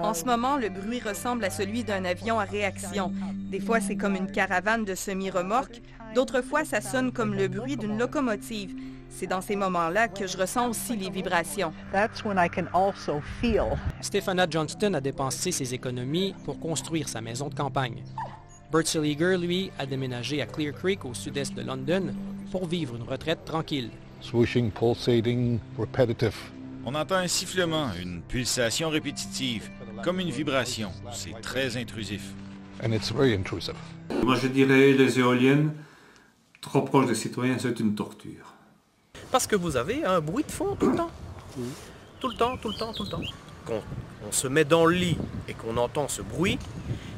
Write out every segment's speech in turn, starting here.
En ce moment, le bruit ressemble à celui d'un avion à réaction. Des fois, c'est comme une caravane de semi-remorque. D'autres fois, ça sonne comme le bruit d'une locomotive. C'est dans ces moments-là que je ressens aussi les vibrations. Stefana Johnston a dépensé ses économies pour construire sa maison de campagne. Bert Seliger, lui, a déménagé à Clear Creek, au sud-est de London, pour vivre une retraite tranquille. Swooshing, pulsating, repetitive. On entend un sifflement, une pulsation répétitive, comme une vibration. C'est très intrusif. And it's very intrusive. Moi, je dirais les éoliennes, trop proches des citoyens, c'est une torture. Parce que vous avez un bruit de fond tout le temps. Tout le temps, tout le temps, tout le temps. Quand on se met dans le lit et qu'on entend ce bruit,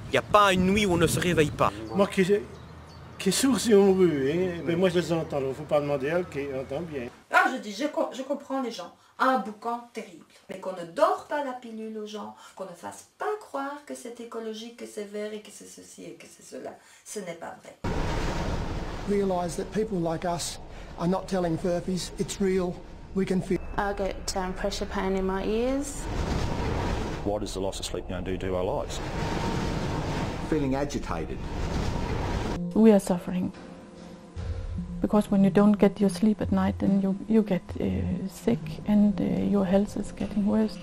il n'y a pas une nuit où on ne se réveille pas. Moi qui est sourd si on veut, hein, mais moi je les entends, il ne faut pas demander à elle qui entend bien. Ah, je comprends les gens. Un boucan terrible. Mais qu'on ne dort pas la pilule aux gens, qu'on ne fasse pas croire que c'est écologique, que c'est vert et que c'est ceci et que c'est cela. Ce n'est pas vrai. Realize that people like us are not telling furphies, it's real, we can feel. I get pressure pain in my ears. What is the loss of sleep going to do to our lives? Feeling agitated. We are suffering. Because when you don't get your sleep at night, then you get sick and your health is getting worse.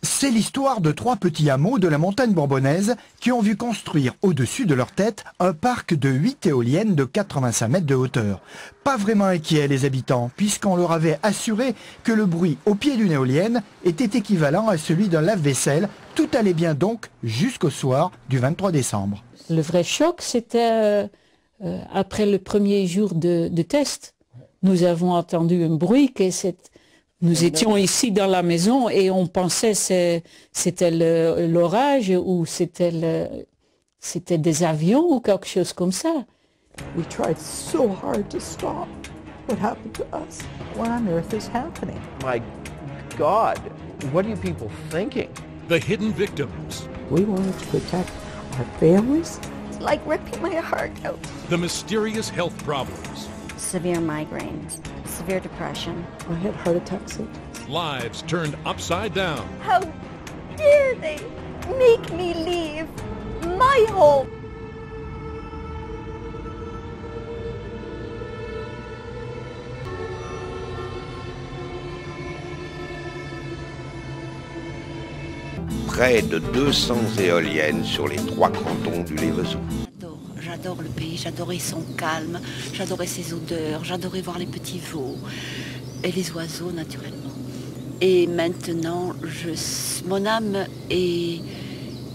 C'est l'histoire de 3 petits hameaux de la montagne bourbonnaise qui ont vu construire au-dessus de leur tête un parc de 8 éoliennes de 85 mètres de hauteur. Pas vraiment inquiets les habitants, puisqu'on leur avait assuré que le bruit au pied d'une éolienne était équivalent à celui d'un lave-vaisselle. Tout allait bien donc jusqu'au soir du 23 décembre. Le vrai choc, c'était après le premier jour de test. Nous avons entendu un bruit que nous étions ici dans la maison et on pensait que c'était l'orage ou c'était des avions ou quelque chose comme ça. We tried so hard to stop what happened to us. What on earth is happening? My God, what are you people thinking? The hidden victims. We wanted to protect our families. It's like ripping my heart out. The mysterious health problems. Severe migraines, severe depression. I had heart attacks. Lives turned upside down. How dare they make me leave my home? Près de 200 éoliennes sur les 3 cantons du Lévezou. J'adore le pays, j'adorais son calme, j'adorais ses odeurs, j'adorais voir les petits veaux et les oiseaux naturellement. Et maintenant, mon âme est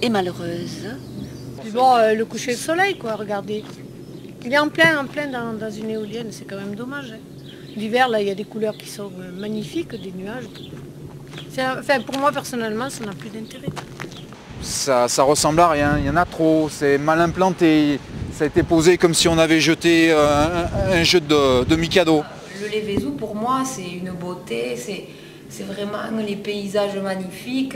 malheureuse. Puis bon, le coucher de soleil, quoi, regardez. Il est en plein dans une éolienne, c'est quand même dommage. Hein. L'hiver, là, il y a des couleurs qui sont magnifiques, des nuages. Enfin, pour moi, personnellement, ça n'a plus d'intérêt. Ça ressemble à rien, il y en a trop, c'est mal implanté. Ça a été posé comme si on avait jeté un jeu de Mikado. Le Lévezou, pour moi, c'est une beauté, c'est vraiment les paysages magnifiques,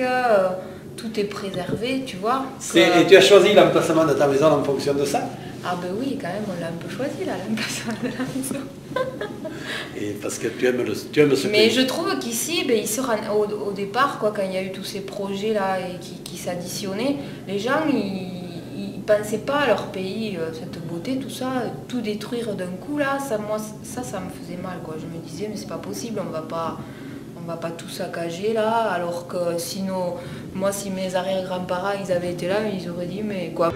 tout est préservé, tu vois. Et tu as choisi l'emplacement de ta maison en fonction de ça? Ah ben oui, quand même, on l'a un peu choisi, là, l'emplacement de la maison. Et parce que tu aimes ce Mais pays. je trouve qu'ici, au départ, quoi, quand il y a eu tous ces projets-là et qui s'additionnaient, les gens, ils pensaient pas à leur pays, cette beauté, tout ça, tout détruire d'un coup, là, ça me faisait mal, quoi. Je me disais, mais c'est pas possible, on va pas tout saccager, là, alors que sinon, moi, si mes arrière-grands-parents, ils avaient été là, ils auraient dit, mais quoi.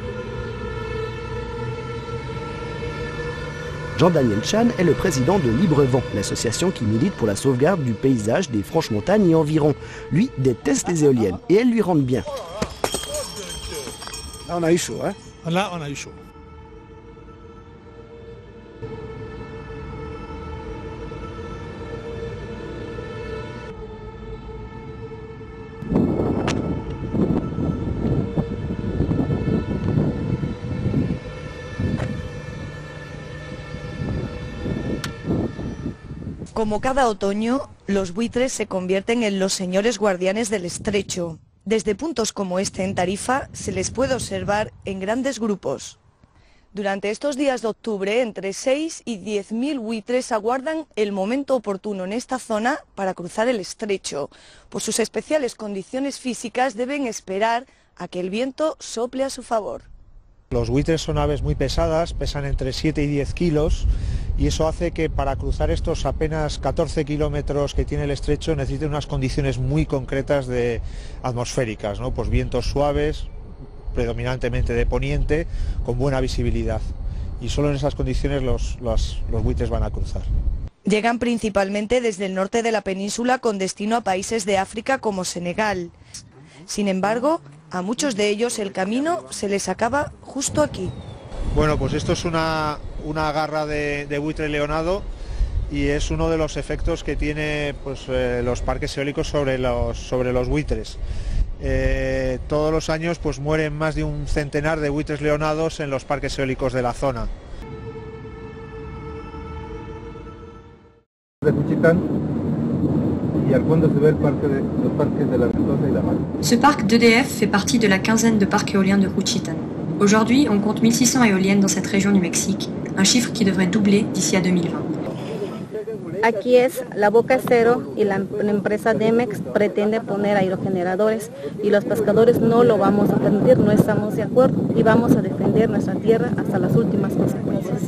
Jean-Daniel Chan est le président de Librevent, l'association qui milite pour la sauvegarde du paysage des Franches-Montagnes et environ. Lui déteste les éoliennes et elles lui rendent bien. Là, on a eu chaud, hein? Là, on a eu chaud. Como cada otoño, los buitres se convierten en los señores guardianes del estrecho. Desde puntos como este en Tarifa se les puede observar en grandes grupos. Durante estos días de octubre, entre 6 y 10.000 buitres aguardan el momento oportuno en esta zona para cruzar el estrecho. Por sus especiales condiciones físicas deben esperar a que el viento sople a su favor. Los buitres son aves muy pesadas, pesan entre 7 y 10 kilos y eso hace que para cruzar estos apenas 14 kilómetros que tiene el estrecho necesiten unas condiciones muy concretas de atmosféricas, ¿no? Pues vientos suaves, predominantemente de poniente, con buena visibilidad. Y solo en esas condiciones los buitres van a cruzar. Llegan principalmente desde el norte de la península con destino a países de África como Senegal. Sin embargo, a muchos de ellos el camino se les acaba justo aquí. Bueno, pues esto es una garra de buitre leonado y es uno de los efectos que tiene pues, los parques eólicos sobre los buitres. Todos los años pues, mueren más de un centenar de buitres leonados en los parques eólicos de la zona. De Juchitán, y al fondo se ve los parques de la Ventosa y la Mar. Ce parc d'EDF fait partie de la quinzaine de parcs éoliens de Juchitán. Aujourd'hui, on compte 1600 éoliennes dans cette région du Mexique, un chiffre qui devrait doubler d'ici à 2020. Aquí es la boca cero y la empresa Demex pretende poner aerogeneradores y los pescadores no lo vamos a permitir, no estamos de acuerdo y vamos a defender nuestra tierra hasta las últimas consecuencias.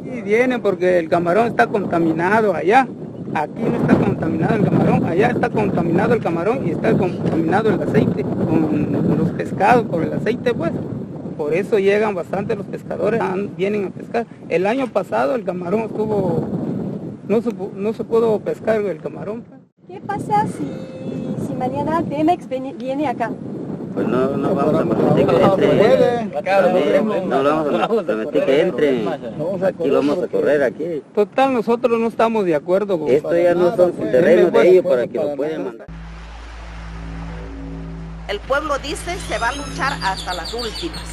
Y viene porque el camarón está contaminado allá, aquí no está contaminado el camarón, allá está contaminado el camarón y está contaminado el aceite con los pescados por el aceite pues. Por eso llegan bastante los pescadores, vienen a pescar. El año pasado el camarón estuvo... No se pudo pescar el camarón. ¿Qué pasa si mañana Demex viene acá? Pues no vamos a permitir que entre. No vamos a permitir que entre. Aquí vamos a correr aquí. Total, nosotros no estamos de acuerdo con esto. Ya no son terrenos de ellos para que lo puedan mandar. El pueblo dice se va a luchar hasta las últimas.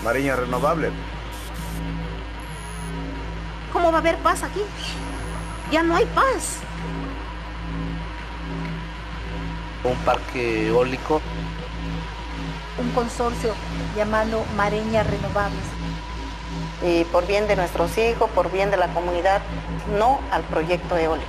Mariña renovable. ¿Cómo va a haber paz aquí? Ya no hay paz. Un parque eólico. Un consorcio llamado Mariñas Renovables. Y por bien de nuestros hijos, por bien de la comunidad, no al proyecto eólico.